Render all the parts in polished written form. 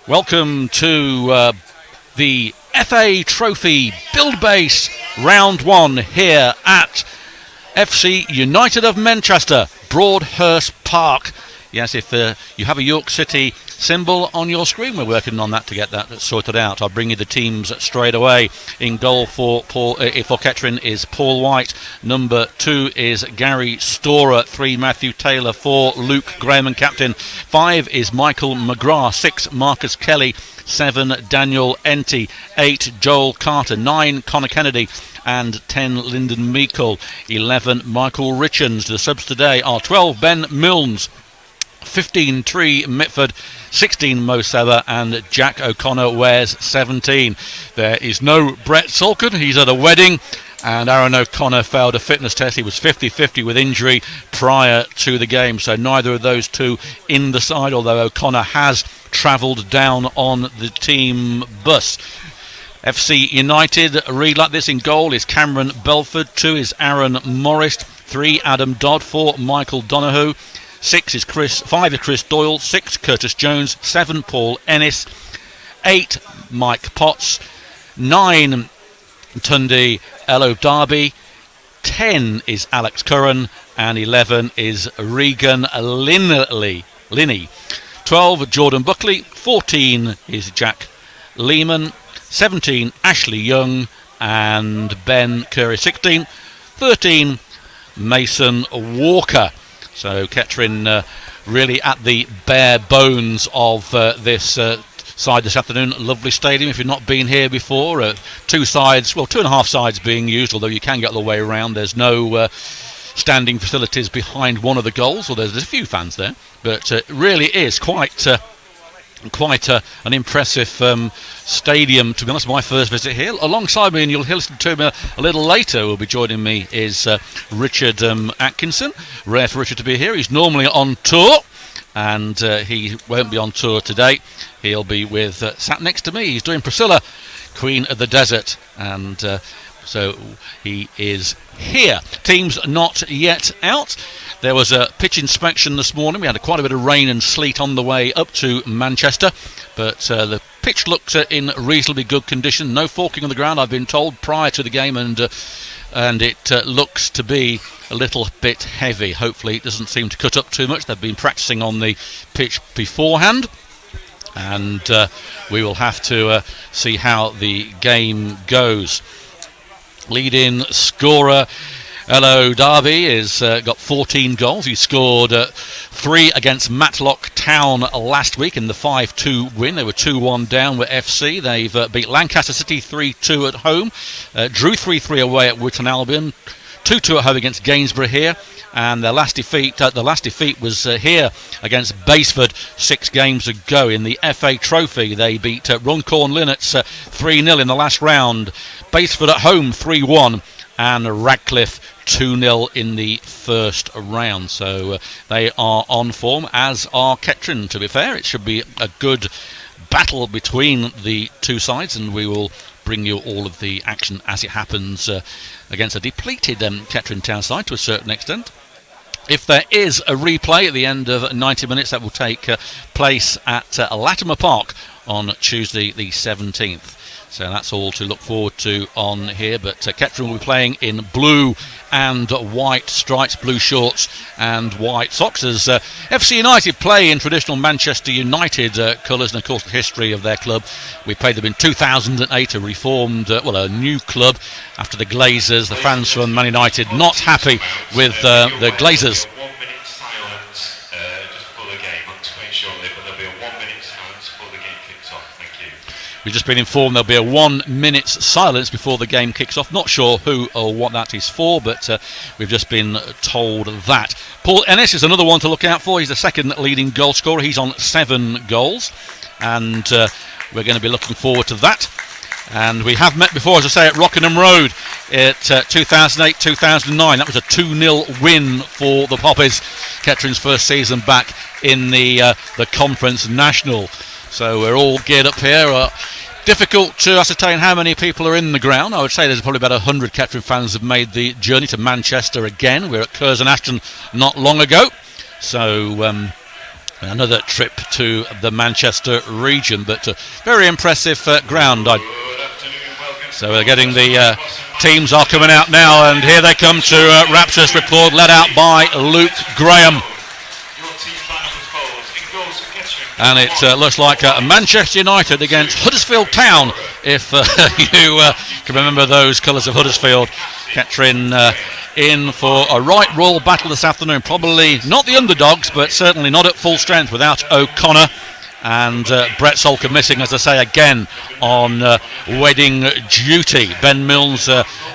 Welcome to the FA Trophy Build Base Round 1 here at FC United of Manchester, Broadhurst Park. Yes, if you have a York City symbol on your screen, we're working on that to get that sorted out. I'll bring you the teams straight away. In goal for Kettering is Paul White. Number 2 is Gary Storer. 3 Matthew Taylor. 4 Luke Graham and captain. 5 is Michael McGrath. 6 Marcus Kelly. 7 Daniel Enty. 8 Joel Carter. 9 Connor Kennedy. And 10 Lyndon Meikle. 11 Michael Richards. The subs today are 12 Ben Milnes. 15 Tree Mitford, 16 Mo Seba, and Jack O'Connor wears 17. There is no Brett Salkin, he's at a wedding, and Aaron O'Connor failed a fitness test. He was 50-50 with injury prior to the game, so neither of those two in the side, although O'Connor has travelled down on the team bus. FC United read like this. In goal is Cameron Belford. 2 is Aaron Morris. 3 Adam Dodd. 4 Michael Donoghue. 5 is Chris Doyle. 6 Curtis Jones. 7 Paul Ennis. 8 Mike Potts. 9 Tunde Elo Darby. 10 is Alex Curran. And 11 is Regan Linney. 12 Jordan Buckley. 14 is Jack Lehman. 17 Ashley Young. And Ben Curry. 16. 13 Mason Walker. So Kettering really at the bare bones of this side this afternoon. Lovely stadium if you've not been here before. 2 sides, well 2.5 sides being used, although you can get all the way around. There's no standing facilities behind one of the goals, or there's a few fans there. But it really is quite an impressive stadium. To be honest, my first visit here. Alongside me, and you'll listen to him a little later, will be joining me, is Richard Atkinson. Rare for Richard to be here. He's normally on tour, and he won't be on tour today. He'll be with, sat next to me, he's doing Priscilla, Queen of the Desert, and so he is here. Teams not yet out. There was a pitch inspection this morning. We had quite a bit of rain and sleet on the way up to Manchester, but the pitch looked in reasonably good condition. No forking on the ground, I've been told, prior to the game, and it looks to be a little bit heavy. Hopefully it doesn't seem to cut up too much. They've been practicing on the pitch beforehand, and we will have to see how the game goes. Lead-in scorer Elo Darby has got 14 goals. He scored 3 against Matlock Town last week in the 5-2 win. They were 2-1 down with FC. They've beat Lancaster City 3-2 at home, drew 3-3 away at Wootton Albion, 2-2 at home against Gainsborough here, and their last defeat was here against Basford 6 games ago in the FA Trophy. They beat Runcorn Linnets 3-0 in the last round. Basford at home 3-1. And Radcliffe 2-0 in the first round. So they are on form, as are Kettering. To be fair, it should be a good battle between the two sides, and we will bring you all of the action as it happens against a depleted Kettering Town side to a certain extent. If there is a replay at the end of 90 minutes, that will take place at Latimer Park on Tuesday the 17th. So that's all to look forward to on here. But Kettering will be playing in blue and white stripes, blue shorts and white socks, as FC United play in traditional Manchester United colours. And of course the history of their club, we played them in 2008, a reformed, a new club after the Glazers. The fans from Man United not happy with the Glazers. We've just been informed there'll be a 1 minute silence before the game kicks off. Not sure who or what that is for, but we've just been told that. Paul Ennis is another one to look out for. He's the second leading goal scorer. He's on 7 goals, and we're going to be looking forward to that. And we have met before, as I say, at Rockingham Road at 2008-2009. That was a 2-0 win for the Poppies. Kettering's first season back in the Conference National. So we're all geared up here. Difficult to ascertain how many people are in the ground. I would say there's probably about 100 Kettering fans have made the journey to Manchester again. We were at Curzon Ashton not long ago. So Another trip to the Manchester region, but very impressive ground. So we're getting the teams are coming out now, and here they come to Raptors report, led out by Luke Graham. And it looks like Manchester United against Huddersfield Town, if you can remember those colours of Huddersfield. Kettering in for a right royal battle this afternoon. Probably not the underdogs, but certainly not at full strength without O'Connor. And Brett Solker missing, as I say, again on wedding duty. Ben Mills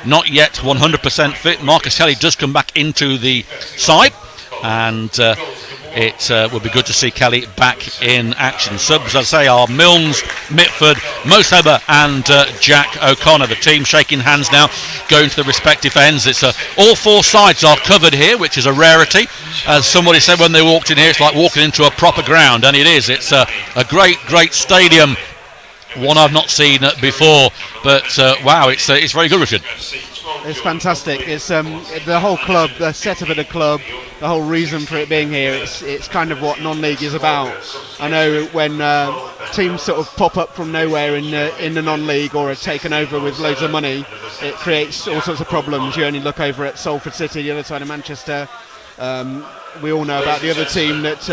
not yet 100% fit. Marcus Kelly does come back into the side, and it would be good to see Kelly back in action. Subs, as I say, are Milnes, Mitford, Mo Seba and Jack O'Connor. The team shaking hands now, going to the respective ends. It's all four sides are covered here, which is a rarity. As somebody said when they walked in here, it's like walking into a proper ground, and it is. It's a great stadium, one I've not seen before. But wow, it's very good, Richard. It's fantastic. It's the whole club, the setup of the club, the whole reason for it being here. It's kind of what non-league is about. I know when teams sort of pop up from nowhere in the non-league or are taken over with loads of money, it creates all sorts of problems. You only look over at Salford City, the other side of Manchester. We all know about the other team that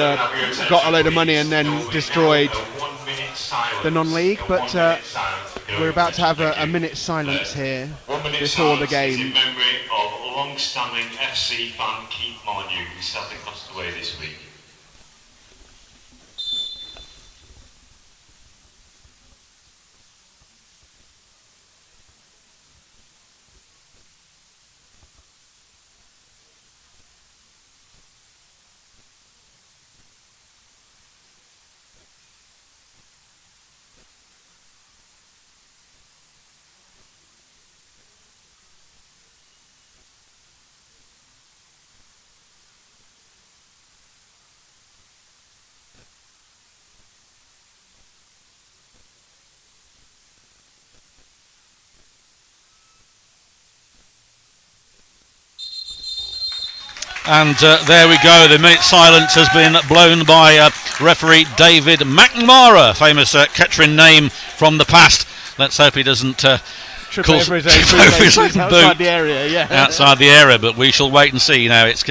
got a load of money and then destroyed the non-league, but we're about to have a minute's silence here before the game. In memory of long-standing FC fan Keith Molyneux, who sadly passed away this week. And there we go. The minute silence has been blown by referee David McNamara, famous Kettering name from the past. Let's hope he doesn't trip over his own outside the area. Yeah, outside the area. But we shall wait and see. Now it's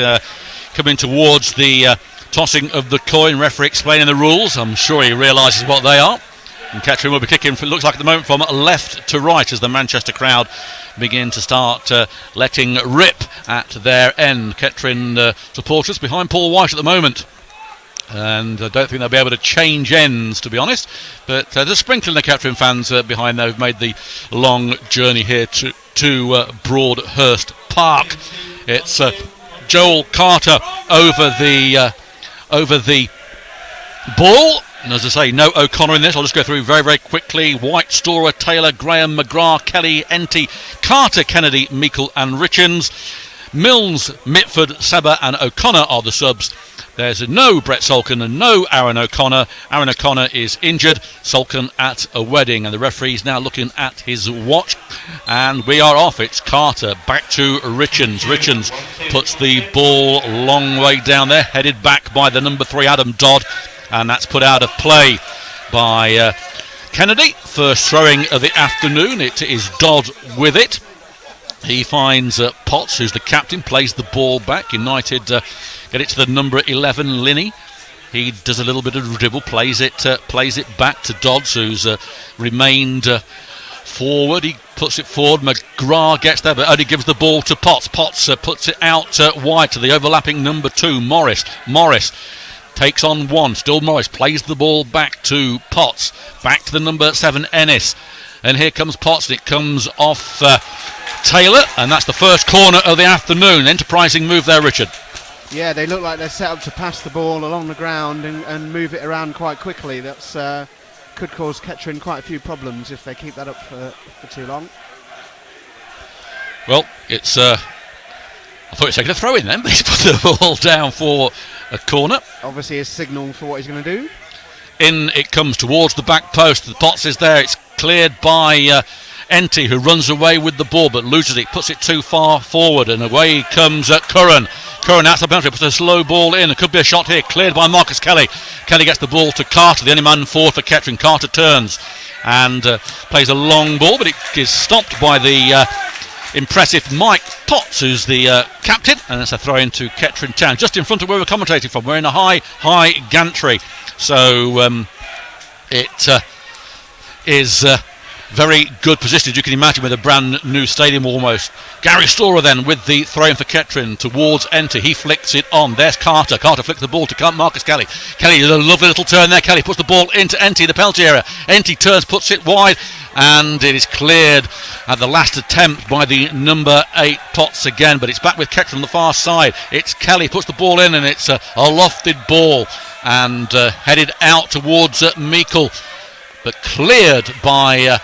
coming towards the tossing of the coin. Referee explaining the rules. I'm sure he realises what they are. And Kettering will be kicking, it looks like at the moment, from left to right as the Manchester crowd begin to start letting rip at their end. Kettering supporters behind Paul White at the moment. And I don't think they'll be able to change ends, to be honest. But there's sprinkling the Kettering fans behind there who've made the long journey here to Broadhurst Park. It's Joel Carter over the ball. And as I say, no O'Connor in this. I'll just go through very quickly. White, Storer, Taylor, Graham, McGrath, Kelly, Enty, Carter, Kennedy, Meikle and Richards. Milnes, Mitford, Seba and O'Connor are the subs. There's no Brett Solken and no Aaron O'Connor. Aaron O'Connor is injured. Solken at a wedding. And the referee's now looking at his watch. And we are off. It's Carter back to Richards. Richards puts the ball a long way down there. Headed back by the number 3, Adam Dodd. And that's put out of play by Kennedy. First throwing of the afternoon. It is Dodd with it. He finds Potts, who's the captain, plays the ball back. United get it to the number 11, Linney. He does a little bit of dribble, plays it back to Dodds, who's remained forward. He puts it forward. McGrath gets there, but only gives the ball to Potts. Potts puts it out wide to the overlapping number 2, Morris. Morris takes on one. Still Morris plays the ball back to Potts. Back to the number 7, Ennis. And here comes Potts, and it comes off Taylor, and that's the first corner of the afternoon. Enterprising move there, Richard. Yeah, they look like they're set up to pass the ball along the ground and move it around quite quickly. That's could cause Kettering quite a few problems if they keep that up for too long. Well, it's I thought he was taking a throw in then, but he's put the ball down for a corner. Obviously a signal for what he's going to do. In it comes towards the back post. The Potts is there. It's cleared by Enty, who runs away with the ball but loses it, puts it too far forward, and away comes Curran. Curran outside the penalty, puts a slow ball in. It could be a shot here, cleared by Marcus Kelly. Kelly gets the ball to Carter, the only man forward for Kettering. Carter turns and plays a long ball, but it is stopped by the impressive Mike Potts, who's the captain, and it's a throw into Kettering Town, just in front of where we're commentating from. We're in a high gantry, so it is very good position, as you can imagine, with a brand new stadium almost. Gary Storer then with the throw in for Kettering towards Enty. He flicks it on. There's Carter. Carter flicks the ball to Marcus Kelly. Kelly does a lovely little turn there. Kelly puts the ball into Enty, the penalty area. Enty turns, puts it wide, and it is cleared at the last attempt by the number 8 Potts again, but it's back with Kettering on the far side. It's Kelly, puts the ball in, and it's a lofted ball and headed out towards Meikle, but cleared by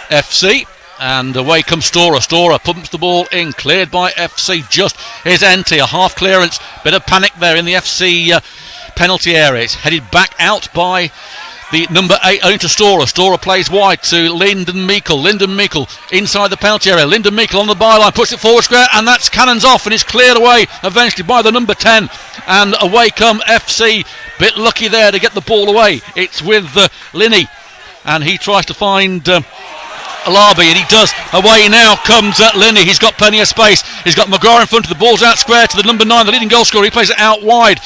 FC, and away comes Storer. Storer pumps the ball in, cleared by FC. Just is Enty, a half clearance, bit of panic there in the FC penalty area. It's headed back out by the number 8 owing to Storer. Storer plays wide to Lyndon Meikle. Lyndon Meikle inside the penalty area. Lyndon Meikle on the byline, puts it forward square, and that's cannons off, and it's cleared away eventually by the number 10, and away come FC. Bit lucky there to get the ball away. It's with Linney, and he tries to find Alabi, and he does. Away now comes Linney. He's got plenty of space. He's got McGrath in front of the ball's out square to the number 9, the leading goal scorer. He plays it out wide.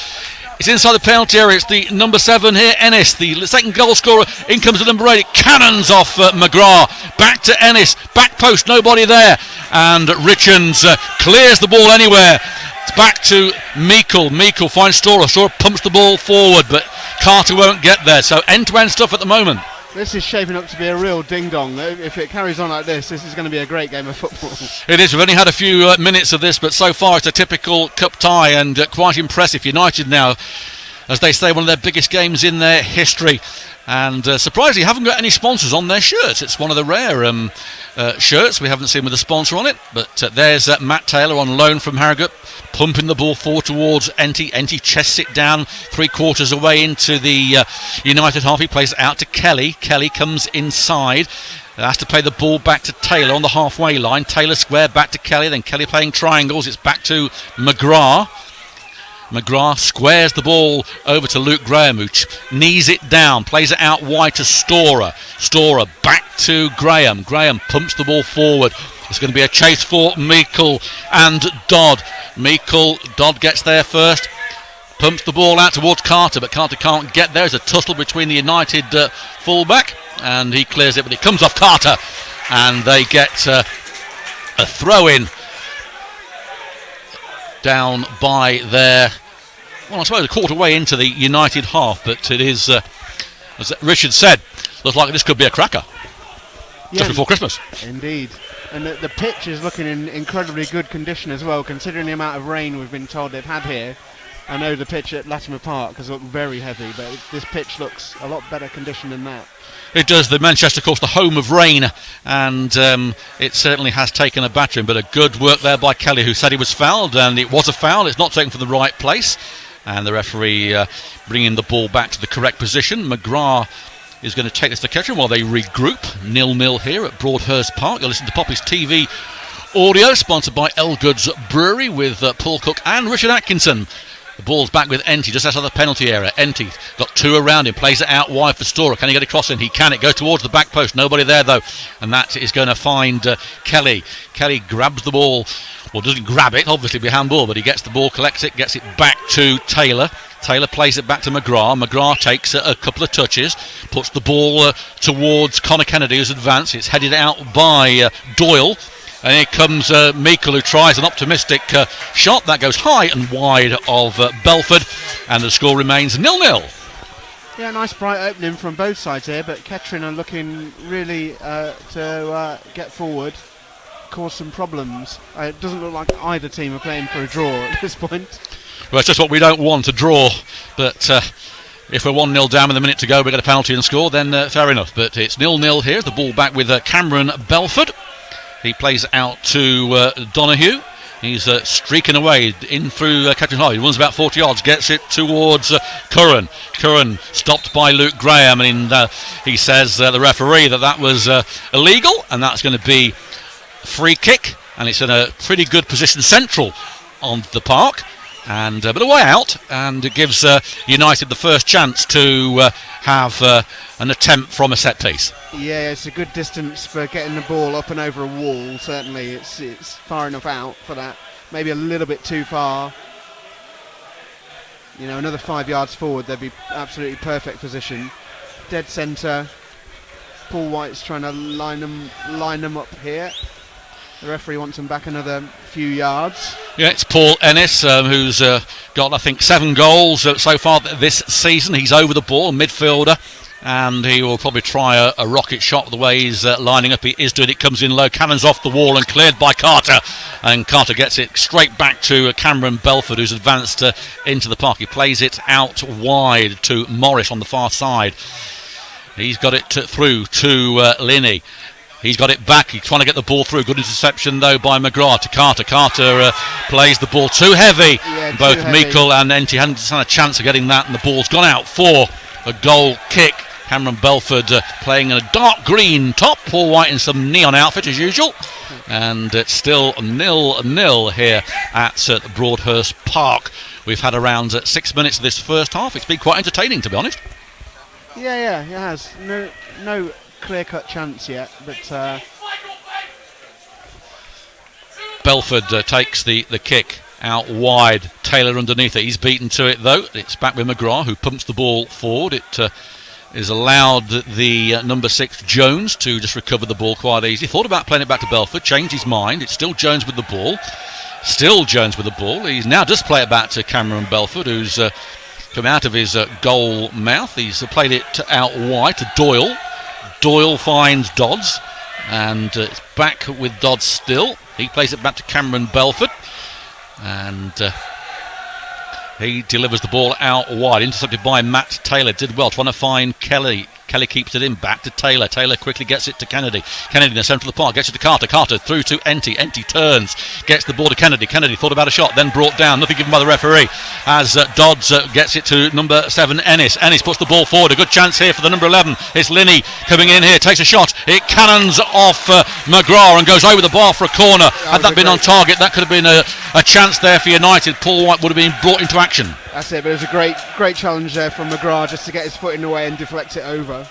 It's inside the penalty area. It's the number 7 here, Ennis, the second goal scorer. In comes the number 8. It cannons off McGrath. Back to Ennis. Back post, nobody there. And Richards clears the ball anywhere. It's back to Meikle. Meikle finds Storer. Storer pumps the ball forward, but Carter won't get there. So end-to-end stuff at the moment. This is shaping up to be a real ding-dong. If it carries on like this is going to be a great game of football. It is. We've only had a few minutes of this, but so far it's a typical cup tie, and quite impressive. United now, as they say, one of their biggest games in their history. And surprisingly, haven't got any sponsors on their shirts. It's one of the rare shirts we haven't seen with a sponsor on it. But there's Matt Taylor on loan from Harrogate, pumping the ball forward towards Enty. Enty chests it down 3/4 away into the United half. He plays it out to Kelly. Kelly comes inside. Has to play the ball back to Taylor on the halfway line. Taylor square back to Kelly. Then Kelly playing triangles. It's back to McGrath. McGrath squares the ball over to Luke Graham, who knees it down, plays it out wide to Storer. Storer back to Graham. Graham pumps the ball forward. It's going to be a chase for Meikle and Dodd. Dodd gets there first, pumps the ball out towards Carter, but Carter can't get there. There's a tussle between the United fullback, and he clears it, but it comes off Carter, and they get a throw-in down by their, well, I suppose a quarter way into the United half, but it is, as Richard said, looks like this could be a cracker just before Christmas. Indeed. And the pitch is looking in incredibly good condition as well, considering the amount of rain we've been told they've had here. I know the pitch at Latimer Park has looked very heavy, but this pitch looks a lot better condition than that. It does. The Manchester, of course, the home of rain, and it certainly has taken a battering, but a good work there by Kelly, who said he was fouled, and it was a foul. It's not taken from the right place, and the referee bringing the ball back to the correct position. McGrath is going to take this to Kettering while they regroup. 0-0 here at Broadhurst Park. You'll listen to Poppy's TV audio, sponsored by Elgood's Brewery, with Paul Cook and Richard Atkinson. The ball's back with Enty, just outside the penalty area. Enty got 2 around him, plays it out wide for Storer. Can he get across in? He can. It goes towards the back post. Nobody there, though. And that is going to find Kelly. Kelly grabs the ball. Well, doesn't grab it, obviously, be handball, but he gets the ball, collects it, gets it back to Taylor. Taylor plays it back to McGrath. McGrath takes a couple of touches, puts the ball towards Connor Kennedy, who's advanced. It's headed out by Doyle. And here comes Meikle, who tries an optimistic shot. That goes high and wide of Belford. And the score remains 0-0. Yeah, nice bright opening from both sides here, but Kettering are looking really to get forward, cause some problems. It doesn't look like either team are playing for a draw at this point. Well, it's just what we don't want, a draw. But if we're 1-0 down with a minute to go, we get a penalty and score, then fair enough. But it's 0-0 here. The ball back with Cameron Belford. He plays out to Donahue. He's streaking away in through Kettering High. He runs about 40 yards, gets it towards Curran. Curran stopped by Luke Graham, and he says, the referee, that was illegal, and that's going to be free kick. And it's in a pretty good position central on the park. but a way out, and it gives United the first chance to have an attempt from a set piece. Yeah, it's a good distance for getting the ball up and over a wall. Certainly, it's far enough out for that. Maybe a little bit too far. You know, another 5 yards forward, they'd be absolutely perfect position. Dead centre. Paul White's trying to line them up here. The referee wants them back another few yards. Yeah, it's Paul Ennis, who's got, I think, 7 goals so far this season. He's over the ball, midfielder, and he will probably try a rocket shot the way he's lining up. He is doing it, comes in low, cannons off the wall and cleared by Carter. And Carter gets it straight back to Cameron Belford, who's advanced into the park. He plays it out wide to Morris on the far side. He's got it through to Linney. He's got it back. He's trying to get the ball through. Good interception, though, by McGrath to Carter. Carter plays the ball too heavy. Yeah, both too heavy. Meikle and Enty hadn't had a chance of getting that, and the ball's gone out for a goal kick. Cameron Belford playing in a dark green top. Paul White in some neon outfit, as usual. And it's still 0-0 here at Broadhurst Park. We've had around 6 minutes of this first half. It's been quite entertaining, to be honest. Yeah, it has. No clear-cut chance yet, but Belford takes the kick out wide. Taylor underneath it. He's beaten to it, though. It's back with McGrath, who pumps the ball forward. It is allowed the number 6 Jones to just recover the ball quite easy. Thought about playing it back to Belford, changed his mind. It's still Jones with the ball. He's now just play it back to Cameron Belford, who's come out of his goal mouth. He's played it out wide to Doyle. Doyle finds Dodds, and it's back with Dodds still. He plays it back to Cameron Belford, and he delivers the ball out wide, intercepted by Matt Taylor. Did well, trying to find Kelly. Kelly keeps it in, back to Taylor. Taylor quickly gets it to Kennedy. Kennedy in the centre of the park, gets it to Carter. Carter through to Enty. Enty turns, gets the ball to Kennedy. Kennedy thought about a shot, then brought down. Nothing given by the referee as Dodds gets it to number 7, Ennis. Ennis puts the ball forward. A good chance here for the number 11. It's Linney coming in here, takes a shot. It cannons off McGrath and goes over the bar for a corner. Had that been on target, that could have been a chance there for United. Paul White would have been brought into action. That's it, but it was a great challenge there from McGrath just to get his foot in the way and deflect it over.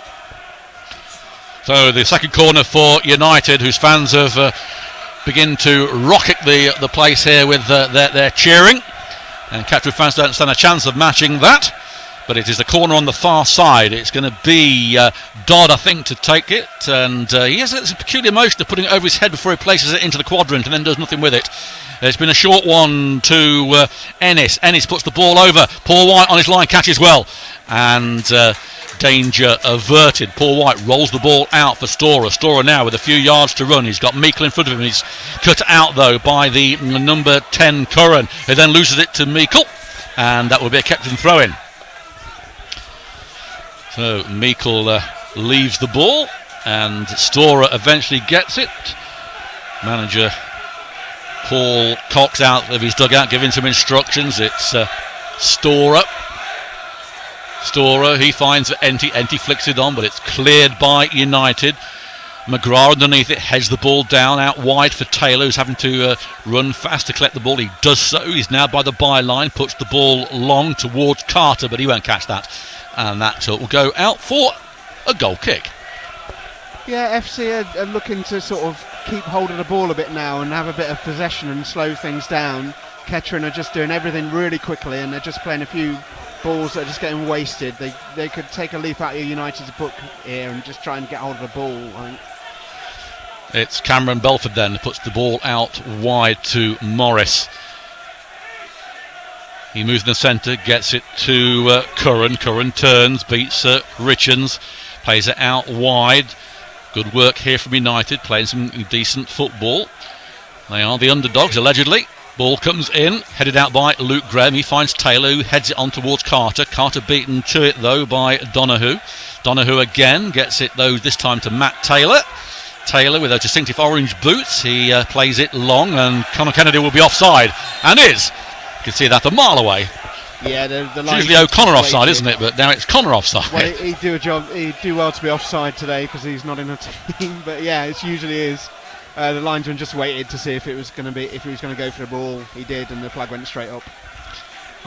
So the second corner for United, whose fans have begin to rocket the place here with their cheering. And Kettering fans don't stand a chance of matching that. But it is the corner on the far side. It's going to be Dodd, I think, to take it. And he has a peculiar motion of putting it over his head before he places it into the quadrant and then does nothing with it. It's been a short one to Ennis. Ennis puts the ball over. Paul White on his line catches well. And danger averted. Paul White rolls the ball out for Storer. Storer now with a few yards to run. He's got Meikle in front of him. He's cut out, though, by the number 10 Curran. He then loses it to Meikle. And that will be a Kettering throw-in. So Meikle leaves the ball. And Storer eventually gets it. Manager Paul Cox out of his dugout giving some instructions. It's Storer. He finds Enty. Enty flicks it on, but it's cleared by United. McGrath underneath it, heads the ball down out wide for Taylor, who's having to run fast to collect the ball. He does so. He's now by the byline, puts the ball long towards Carter, but he won't catch that. And that will go out for a goal kick. Yeah, FC are looking to sort of keep hold of the ball a bit now and have a bit of possession and slow things down. Kettering are just doing everything really quickly, and they're just playing a few balls that are just getting wasted. They could take a leaf out of United's book here and just try and get hold of the ball, I think. It's Cameron Belford then who puts the ball out wide to Morris. He moves in the centre, gets it to Curran. Curran turns, beats Richards, plays it out wide. Good work here from United, playing some decent football. They are the underdogs, allegedly. Ball comes in, headed out by Luke Graham. He finds Taylor, who heads it on towards Carter. Carter beaten to it, though, by Donahue. Donahue again gets it, though, this time to Matt Taylor. Taylor with those distinctive orange boots. He plays it long, and Conor Kennedy will be offside. And is. You can see that a mile away. Yeah, the it's usually O'Connor offside, isn't it? But now it's Connor offside. Well, he'd do well to be offside today because he's not in a team. But yeah, it usually is. The linesman just waited to see if he was going to go for the ball. He did, and the flag went straight up.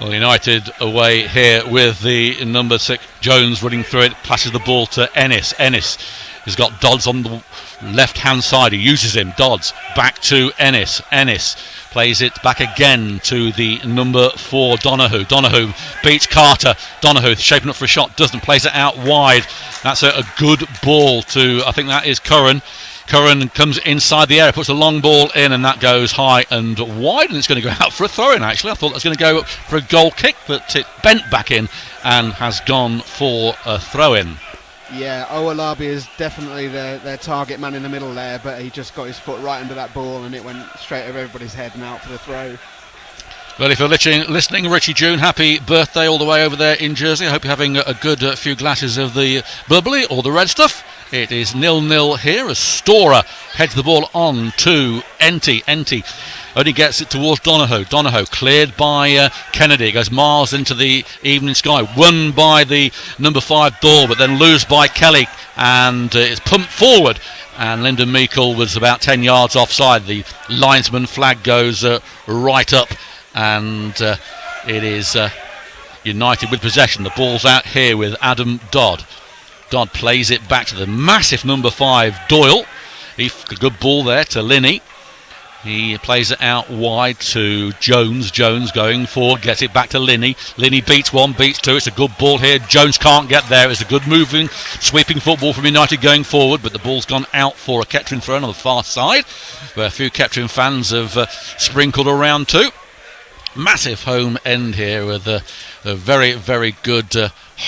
Well, United away here with the number 6 Jones running through it, passes the ball to Ennis. Ennis has got Dodds on the left hand side, he uses him. Dodds back to Ennis. Ennis plays it back again to the number 4 Donoghue. Donoghue beats Carter. Donoghue shaping up for a shot, doesn't, plays it out wide. That's a good ball to, I think that is Curran. Curran comes inside the area, puts a long ball in, and that goes high and wide, and it's going to go out for a throw-in. Actually, I thought that was going to go for a goal kick, but it bent back in and has gone for a throw-in. Yeah, Owolabi is definitely their target man in the middle there, but he just got his foot right under that ball and it went straight over everybody's head and out for the throw. Well, if you're listening, Richie June, happy birthday all the way over there in Jersey. I hope you're having a good few glasses of the bubbly or the red stuff. It is 0-0 here as Storer heads the ball on to Enty. Enty only gets it towards Donoghue. Donoghue cleared by Kennedy. Goes miles into the evening sky. Won by the number 5 Doyle, but then loose by Kelly. And it's pumped forward. And Lyndon Meikle was about 10 yards offside. The linesman flag goes right up. And it is United with possession. The ball's out here with Adam Dodd. Dodd plays it back to the massive number 5 Doyle. A good ball there to Linney. He plays it out wide to Jones. Jones going forward, gets it back to Linney. Linney beats 1, beats 2. It's a good ball here. Jones can't get there. It's a good moving, sweeping football from United going forward, but the ball's gone out for a Kettering throw on the far side, where a few Kettering fans have sprinkled around too. Massive home end here with a very, very good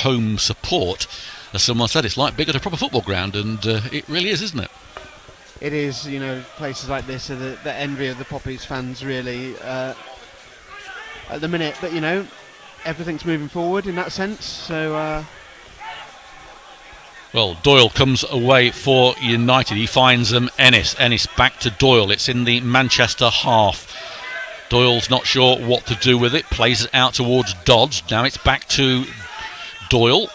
home support. As someone said, it's like big at a proper football ground, and it really is, isn't it? It is, places like this are the envy of the Poppies fans, really, at the minute. But, everything's moving forward in that sense, so... Well, Doyle comes away for United. He finds them Ennis. Ennis back to Doyle. It's in the Manchester half. Doyle's not sure what to do with it. Plays it out towards Dodds. Now it's back to Doyle.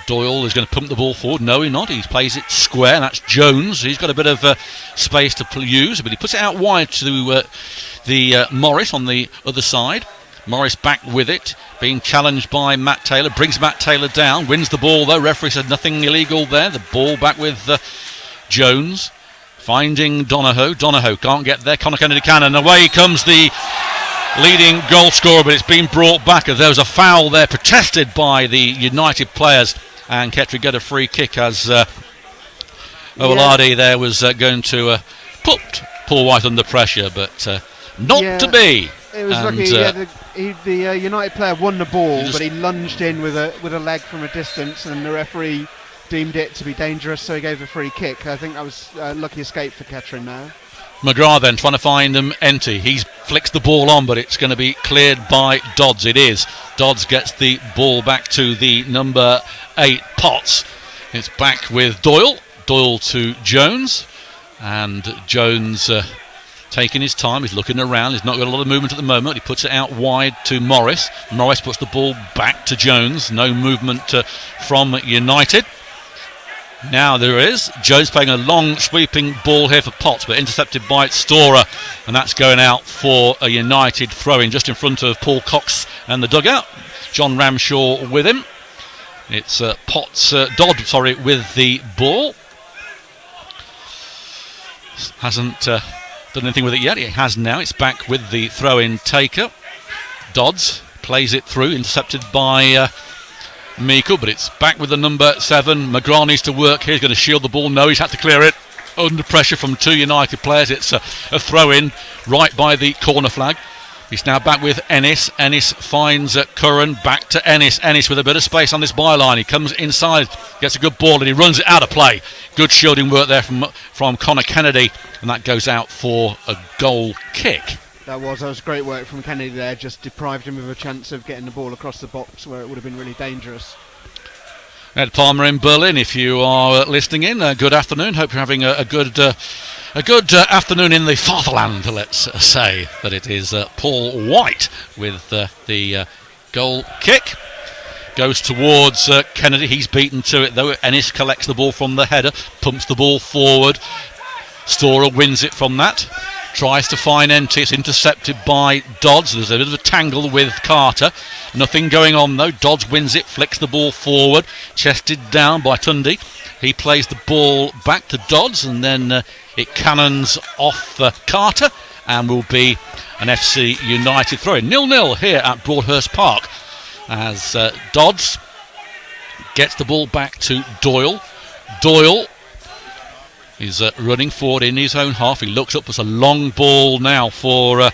Doyle is going to pump the ball forward. No, he's not. He plays it square. That's Jones. He's got a bit of space to use, but he puts it out wide to the Morris on the other side. Morris back with it, being challenged by Matt Taylor. Brings Matt Taylor down. Wins the ball, though. Referee said nothing illegal there. The ball back with Jones. Finding Donoghue. Donoghue can't get there. Conor Kennedy can, and away comes the leading goal scorer, but it's been brought back as there was a foul there protested by the United players, and Kettering get a free kick as Owolabi there was going to put Paul White under pressure, but not to be. It was lucky. The United player won the ball, but he lunged in with a leg from a distance, and the referee deemed it to be dangerous, so he gave a free kick. I think that was a lucky escape for Kettering now. McGrath then trying to find him empty. He flicks the ball on, but it's going to be cleared by Dodds. It is. Dodds gets the ball back to the number 8 Potts. It's back with Doyle. Doyle to Jones. And Jones taking his time. He's looking around. He's not got a lot of movement at the moment. He puts it out wide to Morris. Morris puts the ball back to Jones. No movement from United. Now there is. Jones playing a long sweeping ball here for Potts, but intercepted by Storer, and that's going out for a United throw-in just in front of Paul Cox and the dugout. John Ramshaw with him. It's Dodd with the ball. Hasn't done anything with it yet. It has now. It's back with the throw-in taker. Dodds plays it through, intercepted by Meikle, but it's back with the number 7. McGrath needs to work here. He's going to shield the ball. No, he's had to clear it under pressure from 2 United players. It's a throw-in right by the corner flag. He's now back with Ennis. Ennis finds Curran. Back to Ennis. Ennis with a bit of space on this byline. He comes inside, gets a good ball, and he runs it out of play. Good shielding work there from Conor Kennedy, and that goes out for a goal kick. That was great work from Kennedy there, just deprived him of a chance of getting the ball across the box where it would have been really dangerous. Ed Palmer in Berlin, if you are listening in, good afternoon. Hope you're having a good afternoon in the fatherland, let's say. That it is Paul White with the goal kick. Goes towards Kennedy, he's beaten to it though. Ennis collects the ball from the header, pumps the ball forward. Storer wins it from that. tries to find Enty. It's intercepted by Dodds. There's a bit of a tangle with Carter. Nothing going on though. Dodds wins it, flicks the ball forward, chested down by Tundi. He plays the ball back to Dodds, and then it cannons off Carter, and will be an FC United throw-in. 0-0 here at Broadhurst Park as Dodds gets the ball back to Doyle. Doyle is running forward in his own half. He looks up. It's a long ball now for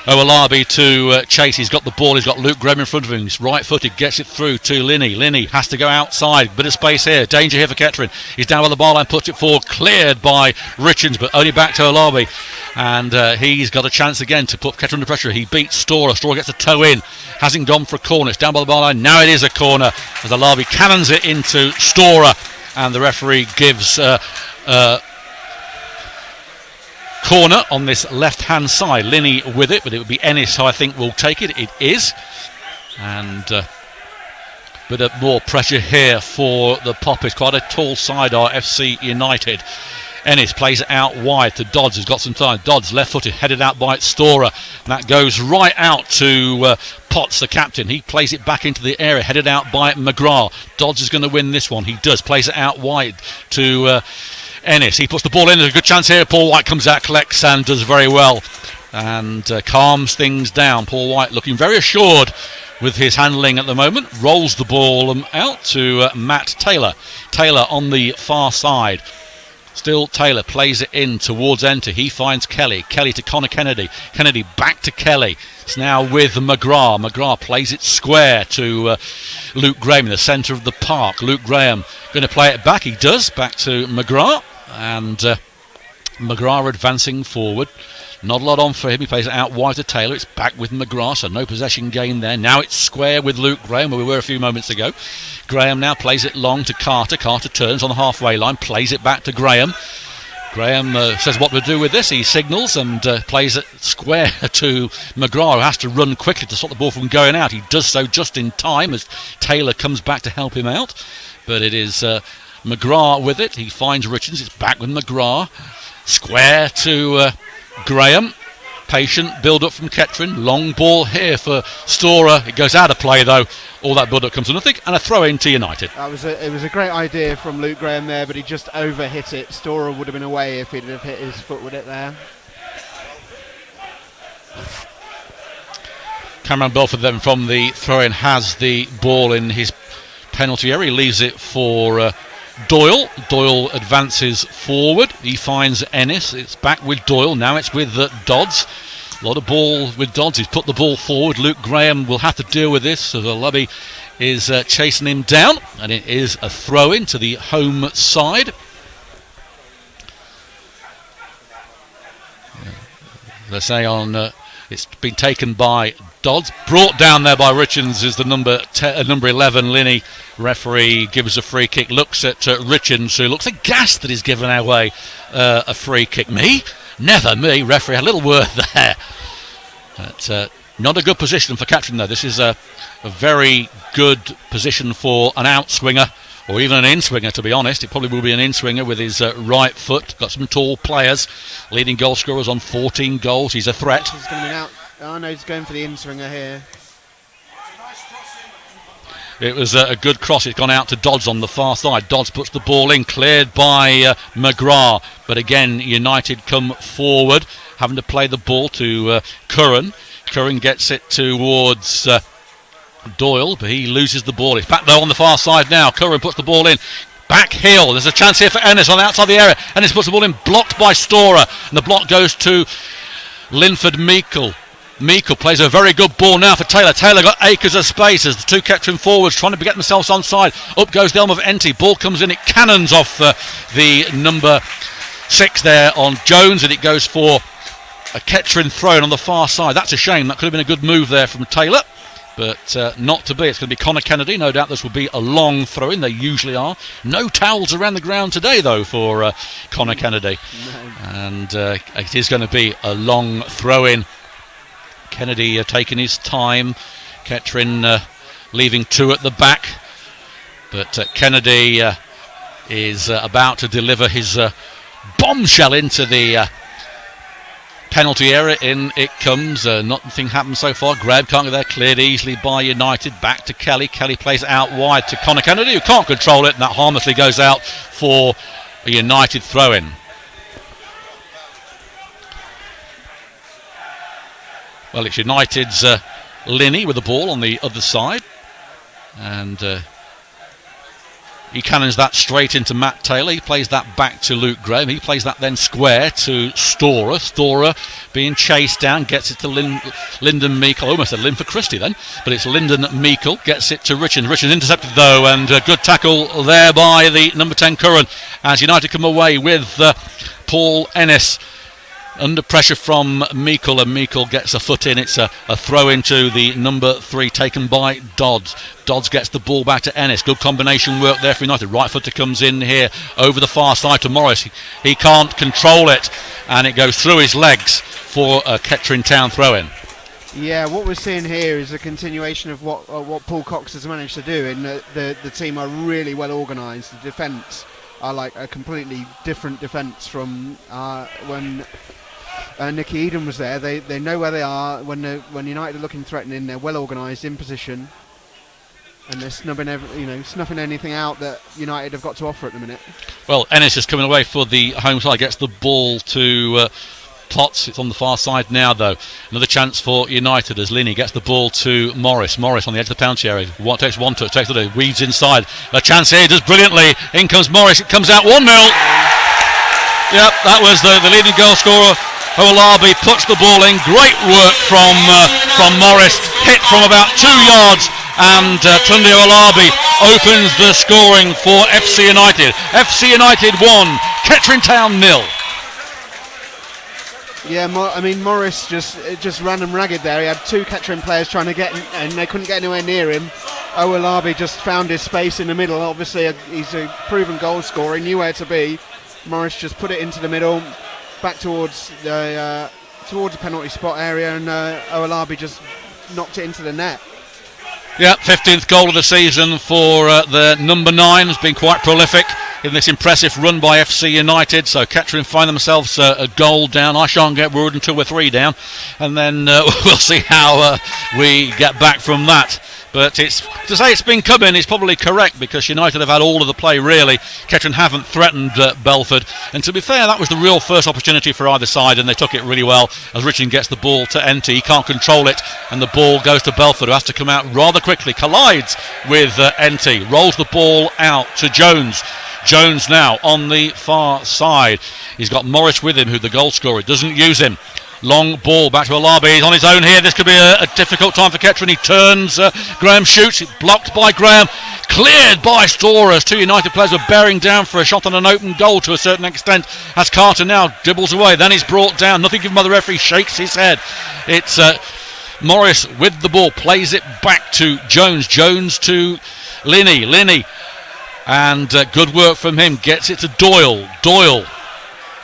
Owolabi to chase. He's got the ball. He's got Luke Graham in front of him. He's right-footed. Gets it through to Linney. Linney has to go outside. Bit of space here. Danger here for Kettering. He's down by the bar line. Puts it forward. Cleared by Richards, but only back to Owolabi. And he's got a chance again to put Kettering under pressure. He beats Storer. Storer gets a toe in. Hasn't gone for a corner. It's down by the bar line. Now it is a corner as Owolabi cannons it into Storer. And the referee gives corner on this left-hand side. Linney with it, but it would be Ennis who I think will take it. It is. And bit of more pressure here for the Poppers. Quite a tall side are FC United. Ennis plays it out wide to Dodds, who's got some time. Dodds left-footed, headed out by Storer. And that goes right out to Potts, the captain. He plays it back into the area, headed out by McGrath. Dodds is going to win this one. He does. Plays it out wide to Ennis. He puts the ball in. There's a good chance here. Paul White comes out, collects, and does very well. And calms things down. Paul White looking very assured with his handling at the moment. Rolls the ball out to Matt Taylor. Taylor on the far side. Still Taylor plays it in towards Enter. He finds Kelly. Kelly to Connor Kennedy. Kennedy back to Kelly. It's now with McGrath. McGrath plays it square to Luke Graham in the centre of the park. Luke Graham going to play it back. He does. Back to McGrath. And McGrath advancing forward. Not a lot on for him. He plays it out wide to Taylor. It's back with McGrath, so no possession gain there. Now it's square with Luke Graham, where we were a few moments ago. Graham now plays it long to Carter. Carter turns on the halfway line, plays it back to Graham. Graham says what to do with this. He signals and plays it square to McGrath, who has to run quickly to stop the ball from going out. He does so just in time as Taylor comes back to help him out. But it is McGrath with it. He finds Richards. It's back with McGrath. Square to Graham. Patient build-up from Kettering. Long ball here for Storer. It goes out of play though. All that build-up comes to nothing, and a throw-in to United. It was a great idea from Luke Graham there, but he just over-hit it. Storer would have been away if he'd have hit his foot with it there. Cameron Belford then from the throw-in has the ball in his penalty area. He leaves it for Doyle. Doyle advances forward. He finds Ennis. It's back with Doyle. Now it's with Dodds. A lot of ball with Dodds. He's put the ball forward. Luke Graham will have to deal with this. So the lobby is chasing him down. And it is a throw-in to the home side. They say on... it's been taken by Dodds. Brought down there by Richards is the number 11, Linney. Referee gives a free kick. Looks at Richards, who looks aghast that he's given away a free kick. Me? Never me. Referee had a little word there. But, not a good position for Kettering though. This is a very good position for an out-swinger, or even an in-swinger, to be honest. It probably will be an in-swinger with his right foot. Got some tall players. Leading goal scorers on 14 goals. He's a threat. He's going to be out. Oh no, he's going for the in-swinger here. It was a good cross. It's gone out to Dodds on the far side. Dodds puts the ball in, cleared by McGrath. But again, United come forward, having to play the ball to Curran. Curran gets it towards Doyle, but he loses the ball. It's back though on the far side now. Curran puts the ball in. Back heel. There's a chance here for Ennis on the outside of the area. Ennis puts the ball in, blocked by Storer. And the block goes to Linford Meikle. Meikle plays a very good ball now for Taylor. Taylor got acres of space as the two Kettering forwards trying to get themselves onside. Up goes the elm of Enty. Ball comes in. It cannons off the number 6 there on Jones, and it goes for a Kettering throw on the far side. That's a shame. That could have been a good move there from Taylor, but not to be. It's going to be Connor Kennedy. No doubt this will be a long throw-in. They usually are. No towels around the ground today, though, for Connor Kennedy. No. And it is going to be a long throw-in. Kennedy taking his time. Kettering leaving 2 at the back. But Kennedy is about to deliver his bombshell into the penalty area. In it comes. Nothing happened so far. Graham can't get there. Cleared easily by United. Back to Kelly. Kelly plays it out wide to Connor Kennedy, who can't control it, and that harmlessly goes out for a United throw-in. Well, it's United's Linney with the ball on the other side, and he cannons that straight into Matt Taylor. He plays that back to Luke Graham. He plays that then square to Storer. Storer being chased down, gets it to Lyndon Meikle. Almost a Lynn for Christie then, but it's Lyndon Meikle, gets it to Richards. Richards intercepted though, and a good tackle there by the number 10 Curran as United come away with Paul Ennis. Under pressure from Meikle, and Meikle gets a foot in. It's a throw into the number 3 taken by Dodds. Dodds gets the ball back to Ennis. Good combination work there for United. Right footer comes in here over the far side to Morris. He can't control it, and it goes through his legs for a Kettering Town throw-in. Yeah, what we're seeing here is a continuation of what Paul Cox has managed to do. And the team are really well organised. The defence are like a completely different defence from when Nicky Eden was there. They know where they are. When United are looking threatening, they're well organised, in position, and they're snuffing anything out that United have got to offer at the minute. Well, Ennis is coming away for the home side, gets the ball to Potts. It's on the far side now, though. Another chance for United as Linney gets the ball to Morris. Morris on the edge of the penalty area. Takes one touch, takes the other, weaves inside. A chance here, he does brilliantly. In comes Morris. It comes out 1-0. Yep, that was the leading goal scorer. Olabi puts the ball in. Great work from Morris. Hit from about 2 yards, and Tunde Olabi opens the scoring for FC United. FC United 1, Kettering Town 0. Yeah, Morris just ran him ragged there. He had 2 Kettering players trying to get him, and they couldn't get anywhere near him. Olabi just found his space in the middle. Obviously, he's a proven goal scorer. He knew where to be. Morris just put it into the middle, back towards the penalty spot area, and Olabi just knocked it into the net. Yeah, 15th goal of the season for the number 9. Has been quite prolific in this impressive run by FC United. So Kettering find themselves a goal down. I shan't get worried until we're 3 down, and then we'll see how we get back from that. But to say it's been coming is probably correct, because United have had all of the play, really. Kettering haven't threatened Belford. And to be fair, that was the real first opportunity for either side, and they took it really well as Richard gets the ball to Enty. He can't control it, and the ball goes to Belford, who has to come out rather quickly. Collides with Enty. Rolls the ball out to Jones. Jones now on the far side. He's got Morris with him, who the goal scorer doesn't use him. Long ball back to Olabi. He's on his own here. This could be a difficult time for Kettering. He turns. Graham shoots. It blocked by Graham. Cleared by Storer. 2 United players were bearing down for a shot on an open goal to a certain extent, as Carter now dribbles away. Then he's brought down. Nothing given by the referee. Shakes his head. It's Morris with the ball. Plays it back to Jones. Jones to Linney. And good work from him. Gets it to Doyle. Doyle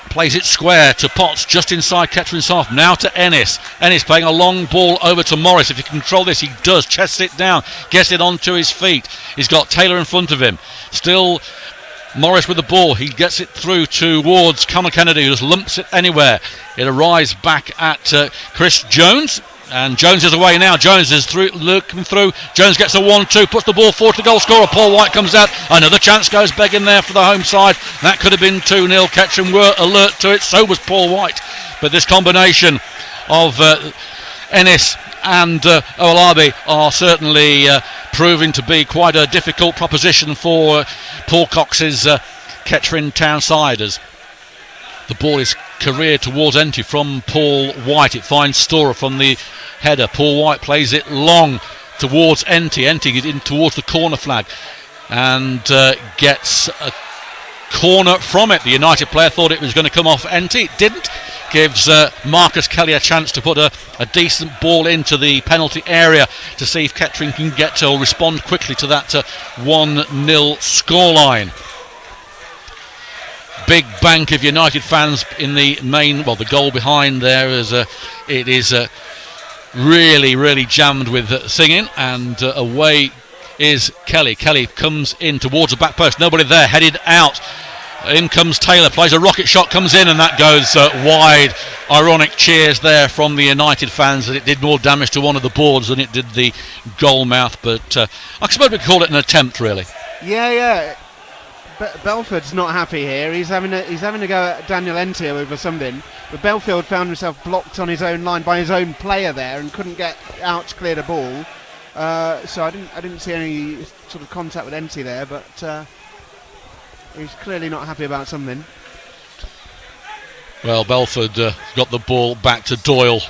plays it square to Potts just inside Kettering's half. Now to Ennis. Ennis playing a long ball over to Morris. If he can control this, he does. Chests it down. Gets it onto his feet. He's got Taylor in front of him. Still Morris with the ball. He gets it through towards Connor Kennedy, who just lumps it anywhere. It arrives back at Chris Jones. And Jones is away now. Jones is looking through. Jones gets a 1-2, puts the ball forward to the goal scorer. Paul White comes out. Another chance goes begging there for the home side. That could have been 2-0. Kettering were alert to it. So was Paul White. But this combination of Ennis and Olabi are certainly proving to be quite a difficult proposition for Paul Cox's Kettering Town side, as the ball is careered towards Enty from Paul White. It finds Storer from the header. Paul White plays it long towards Enty. Enty is in towards the corner flag and gets a corner from it. The United player thought it was going to come off Enty. It didn't. Gives Marcus Kelly a chance to put a decent ball into the penalty area to see if Kettering can get to or respond quickly to that 1-0 scoreline. Big bank of United fans in the main, the goal behind there is it is really, really jammed with singing, and away is Kelly. Kelly comes in towards the back post, nobody there, headed out. In comes Taylor, plays a rocket shot, comes in, and that goes wide ironic cheers there from the United fans that it did more damage to one of the boards than it did the goal mouth, but I suppose we could call it an attempt, really. Yeah. Belford's not happy here. He's having to go at Daniel Entier over something. But Belfield found himself blocked on his own line by his own player there and couldn't get out to clear the ball. So I didn't see any sort of contact with Entier there, but he's clearly not happy about something. Well, Belford got the ball back to Doyle,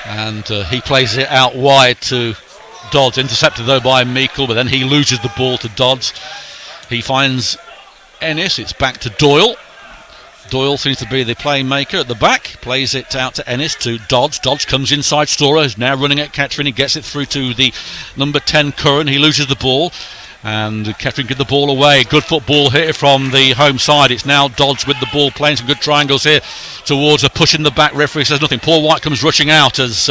and he plays it out wide to Dodds, intercepted though by Meikle, but then he loses the ball to Dodds. He finds Ennis, it's back to Doyle. Doyle seems to be the playmaker at the back, plays it out to Ennis, to Dodds. Dodds comes inside Storer, who's now running at Kettering. He gets it through to the number 10 Curran. He loses the ball, and Kettering get the ball away. Good football here from the home side. It's now Dodds with the ball, playing some good triangles here towards a push in the back. Referee says nothing. Paul White comes rushing out as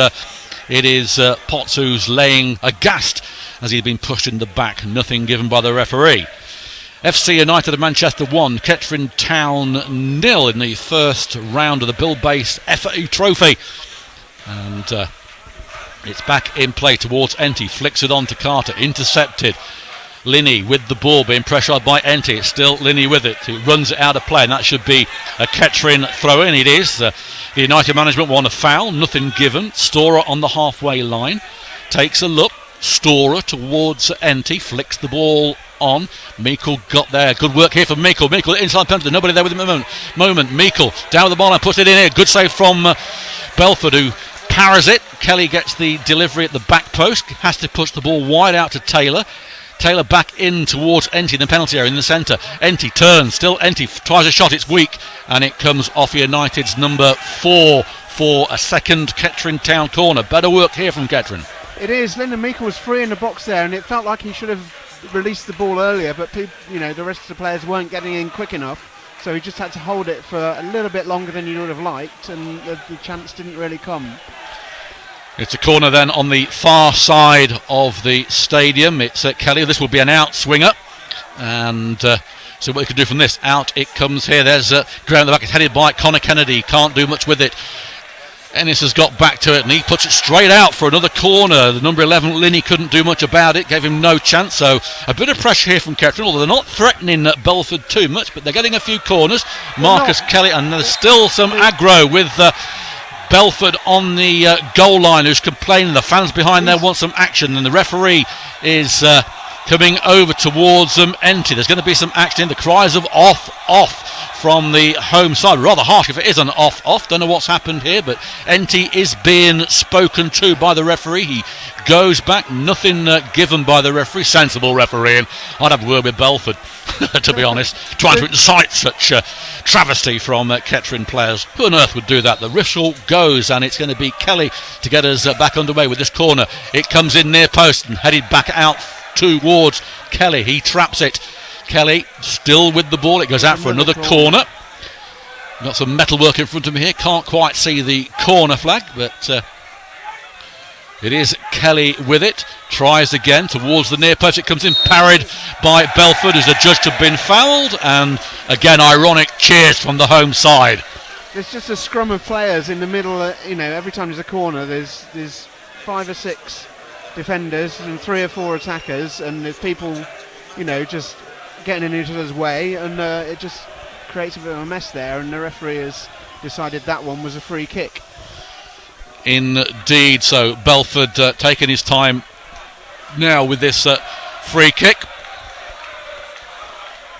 it is Potts who's laying aghast as he's been pushed in the back. Nothing given by the referee. FC United of Manchester 1, Kettering Town 0 in the first round of the Bill Base FA Trophy. And it's back in play towards Enty, flicks it on to Carter, intercepted. Linney with the ball, being pressured by Enty. It's still Linney with it. He runs it out of play, and that should be a Kettering throw-in. It is. The United management want a foul, nothing given. Storer on the halfway line, takes a look. Storer towards Enty, flicks the ball on. Meikle got there. Good work here from Meikle. Meikle inside penalty. Nobody there with him at the moment. Meikle down with the ball and puts it in here. Good save from Belford, who parries it. Kelly gets the delivery at the back post. Has to push the ball wide out to Taylor. Taylor back in towards Enty in the penalty area in the centre. Enty turns. Still Enty tries a shot. It's weak. And it comes off United's number 4 for a second Kettering Town corner. Better work here from Kettering. It is. Lyndon Meikle was free in the box there, and it felt like he should have released the ball earlier, but the rest of the players weren't getting in quick enough, so he just had to hold it for a little bit longer than you would have liked, and the chance didn't really come. It's a corner then on the far side of the stadium. It's Kelly. This will be an out swinger, and so what he can do from this. Out it comes here. There's ground at the back. It's headed by Connor Kennedy. Can't do much with it. Ennis has got back to it, and he puts it straight out for another corner. The number 11 Linney couldn't do much about it, gave him no chance. So a bit of pressure here from Kettering, although they're not threatening Belford too much, but they're getting a few corners. Marcus Kelly, and there's still some aggro with Belford on the goal line, who's complaining. The fans behind there want some action, and the referee is coming over towards them. Enty, there's going to be some action in the cries of off from the home side. Rather harsh if it is an off. Don't know what's happened here, but Enty is being spoken to by the referee. He goes back, nothing given by the referee. Sensible referee, and I'd have a word with Belford to be honest, trying to incite such travesty from Kettering players. Who on earth would do that? The whistle goes, and it's going to be Kelly to get us back underway with this corner. It comes in near post and headed back out towards Kelly. He traps it. Kelly still with the ball. It goes out for another corner. Got some metalwork in front of me here. Can't quite see the corner flag, but it is Kelly with it. Tries again towards the near post. It comes in, parried by Belford, who's adjudged to have been fouled. And again, ironic cheers from the home side. There's just a scrum of players in the middle. Every time there's a corner, there's 5 or 6 defenders and 3 or 4 attackers, and there's people, just getting in each other's way, and it just creates a bit of a mess there, and the referee has decided that one was a free kick. Indeed, so Belford taking his time now with this free kick.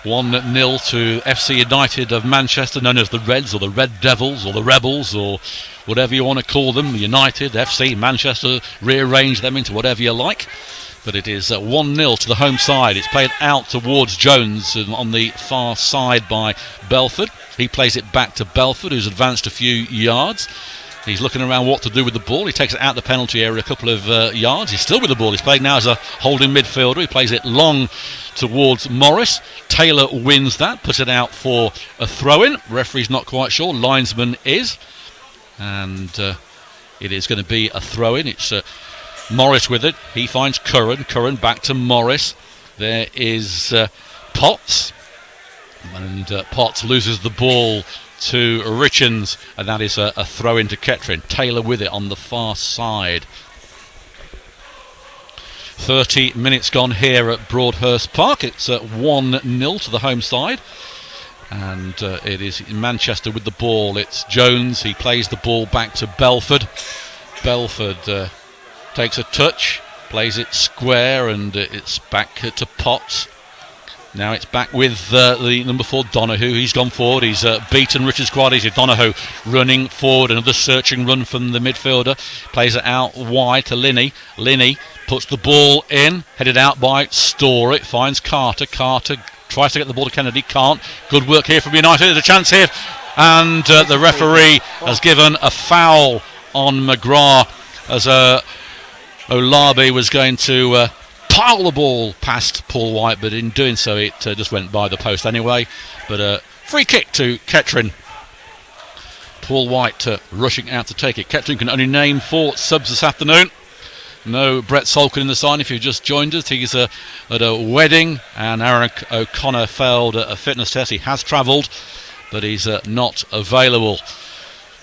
1-0 to FC United of Manchester, known as the Reds or the Red Devils or the Rebels or whatever you want to call them. United, FC, Manchester, rearrange them into whatever you like. But it is 1-0 to the home side. It's played out towards Jones on the far side by Belford. He plays it back to Belford, who's advanced a few yards. He's looking around what to do with the ball. He takes it out the penalty area a couple of yards. He's still with the ball. He's playing now as a holding midfielder. He plays it long towards Morris. Taylor wins that, puts it out for a throw-in. Referee's not quite sure. Linesman is. And it is going to be a throw-in. It's Morris with it. He finds Curran. Curran back to Morris. There is Potts. And Potts loses the ball to Richens, and that is a throw into Kettering. Taylor with it on the far side. 30 minutes gone here at Broadhurst Park. It's 1-0 to the home side, and it is Manchester with the ball. It's Jones. He plays the ball back to Belford. Belford takes a touch, plays it square, and it's back to Potts. Now it's back with the number 4 Donoghue. He's gone forward. He's beaten Richards quite easy. Donoghue running forward. Another searching run from the midfielder. Plays it out wide to Linney. Linney puts the ball in. Headed out by Storr. It finds Carter. Carter tries to get the ball to Kennedy. Can't. Good work here from United. There's a chance here. And the referee has given a foul on McGrath as Olabi was going to pile the ball past Paul White, but in doing so it just went by the post anyway. But free kick to Kettering. Paul White rushing out to take it. Kettering can only name 4 subs this afternoon. No Brett Solkin in the sign if you've just joined us. He's at a wedding, and Aaron O'Connor failed a fitness test. He has travelled, but he's not available.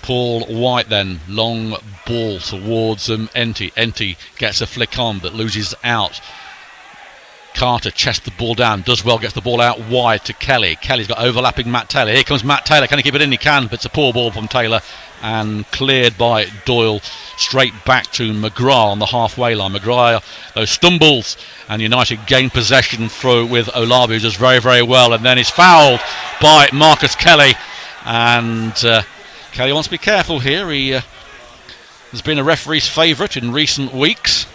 Paul White then, long ball towards Enty. Enty gets a flick on but loses out. Carter chests the ball down, does well, gets the ball out wide to Kelly. Kelly's got overlapping Matt Taylor. Here comes Matt Taylor. Can he keep it in? He can, but it's a poor ball from Taylor and cleared by Doyle straight back to McGrath on the halfway line. McGrath, those stumbles, and United gain possession through with Olabi, who does very, very well, and then is fouled by Marcus Kelly. And Kelly wants to be careful here. He has been a referee's favourite in recent weeks.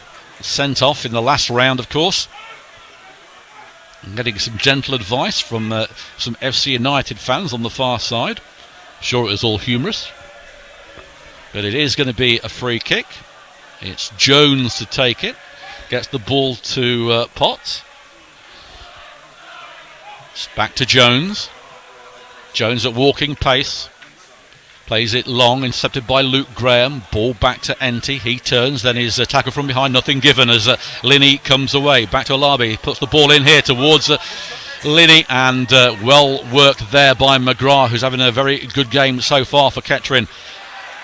Sent off in the last round, of course. I'm getting some gentle advice from some FC United fans on the far side. I'm sure it was all humorous. But it is going to be a free kick. It's Jones to take it. Gets the ball to Potts. It's back to Jones. Jones at walking pace. Plays it long, intercepted by Luke Graham. Ball back to Enty. He turns, then his tackle from behind. Nothing given as Linney comes away. Back to Olabi. He puts the ball in here towards Linney, and well worked there by McGrath, who's having a very good game so far for Kettering.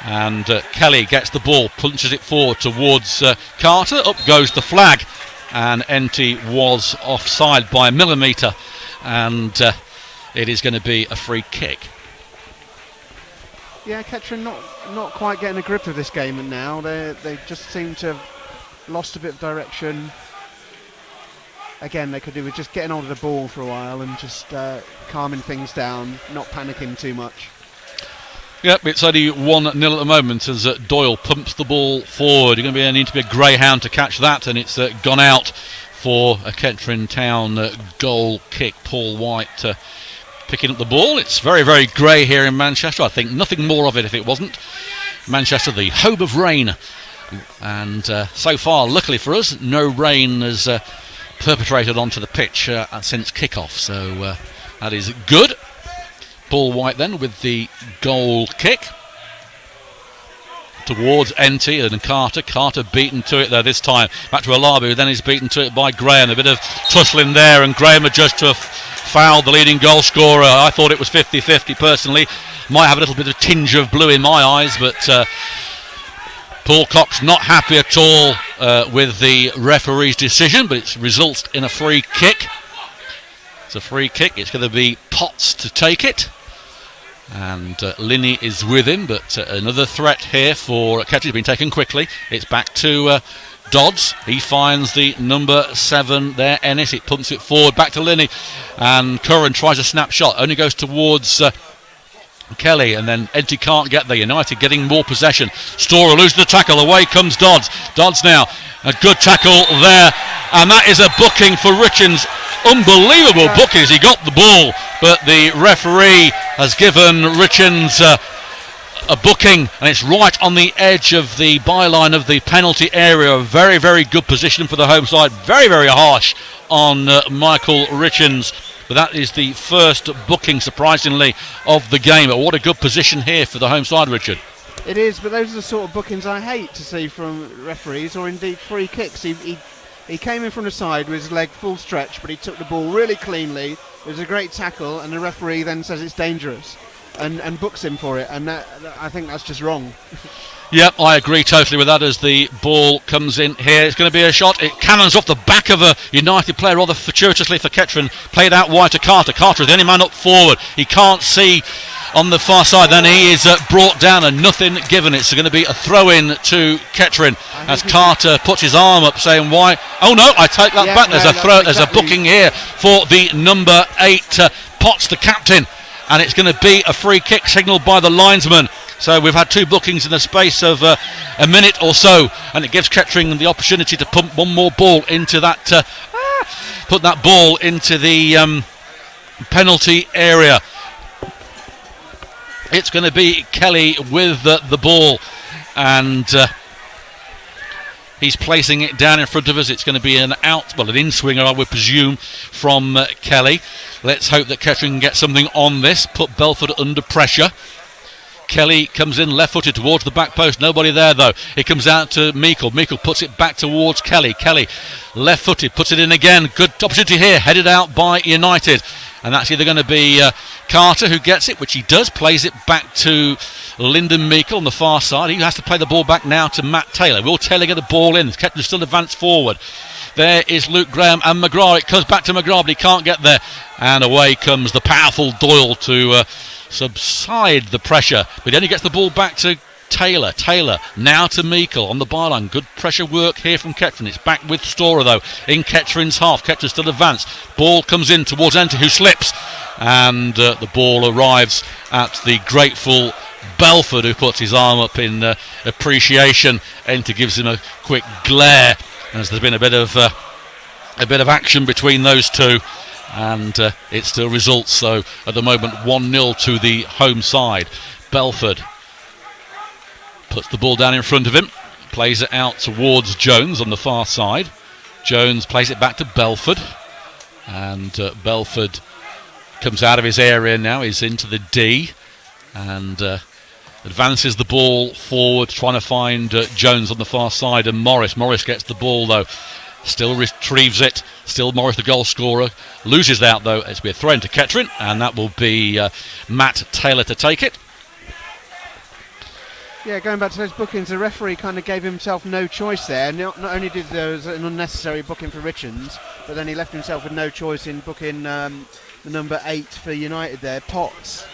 And Kelly gets the ball, punches it forward towards Carter. Up goes the flag, and Enty was offside by a millimetre, and it is going to be a free kick. Yeah, Kettering not quite getting a grip of this game now. They just seem to have lost a bit of direction. Again, they could do with just getting hold of the ball for a while and just calming things down, not panicking too much. Yep, it's only 1-0 at the moment as Doyle pumps the ball forward. You're going to need to be a greyhound to catch that, and it's gone out for a Kettering Town goal kick. Paul White picking up the ball. It's very, very grey here in Manchester. I think nothing more of it if it wasn't. Manchester, the home of rain. And so far, luckily for us, no rain has perpetrated onto the pitch since kick-off. So that is good. Paul White then with the goal kick. Towards Enty and Carter. Carter beaten to it there this time. Back to Olabi, who then is beaten to it by Graham. A bit of tussling there, and Graham adjusts to foul the leading goal scorer. I thought it was 50-50 personally. Might have a little bit of tinge of blue in my eyes, but Paul Cox not happy at all with the referee's decision, but it results in a free kick. It's a free kick. It's going to be Potts to take it. And Linney is with him, but another threat here for Kettering has been taken quickly. It's back to Dodds. He finds the number 7 there, Ennis. It pumps it forward back to Linney, and Curran tries a snapshot, only goes towards Kelly, and then Enty can't get there. United getting more possession. Storer loses the tackle. Away comes Dodds. Dodds now, a good tackle there, and that is a booking for Richens. Unbelievable booking as he got the ball, but the referee has given Richens a booking, and it's right on the edge of the byline of the penalty area. A very, very good position for the home side. Very, very harsh on Michael Richens. But that is the first booking, surprisingly, of the game. But what a good position here for the home side, Richard. It is, but those are the sort of bookings I hate to see from referees, or indeed free kicks. He came in from the side with his leg full stretch, but he took the ball really cleanly. It was a great tackle, and the referee then says it's dangerous. and books him for it, and I think that's just wrong. Yep, I agree totally with that as the ball comes in here. It's going to be a shot. It cannons off the back of a United player rather fortuitously for Kettering. Played out wide to Carter. Carter is the only man up forward. He can't see on the far side. Then he is brought down and nothing given. It's going to be a throw-in to Kettering as Carter puts his arm up saying, why? Oh no, I take that back. There's a throw. There's a booking here for the number 8, Potts, the captain. And it's going to be a free kick signalled by the linesman. So we've had 2 bookings in the space of a minute or so, and it gives Kettering the opportunity to pump one more ball into that, put that ball into the penalty area. It's going to be Kelly with the ball, and he's placing it down in front of us. It's going to be an an in-swinger, I would presume, from Kelly. Let's hope that Kettering can get something on this, put Belford under pressure. Kelly comes in left-footed towards the back post. Nobody there, though. It comes out to Meikle. Meikle puts it back towards Kelly. Kelly, left-footed, puts it in again. Good opportunity here, headed out by United. And that's either going to be Carter who gets it, which he does, plays it back to Lyndon Meikle on the far side. He has to play the ball back now to Matt Taylor. Will Taylor get the ball in? Kettering still advanced forward. There is Luke Graham and McGrath. It comes back to McGrath, but he can't get there. And away comes the powerful Doyle to subside the pressure. But he only gets the ball back to Taylor. Taylor now to Meikle on the byline. Good pressure work here from Kettering. It's back with Storer, though, in Kettering's half. Kettering still advanced. Ball comes in towards Enter, who slips. And the ball arrives at the grateful Belford, who puts his arm up in appreciation. Enter gives him a quick glare, as there's been a bit of action between those two, and it still results. So at the moment 1-0 to the home side. Belford puts the ball down in front of him, plays it out towards Jones on the far side. Jones plays it back to Belford, and Belford comes out of his area now. He's into the D and advances the ball forward, trying to find Jones on the far side, and Morris gets the ball, though, still retrieves it. Still Morris, the goal scorer, loses out, though. It's be a throw into Kettering, and that will be Matt Taylor to take it. Yeah, going back to those bookings, the referee kind of gave himself no choice there. Not only did there was an unnecessary booking for Richards, but then he left himself with no choice in booking the number 8 for United there, Potts.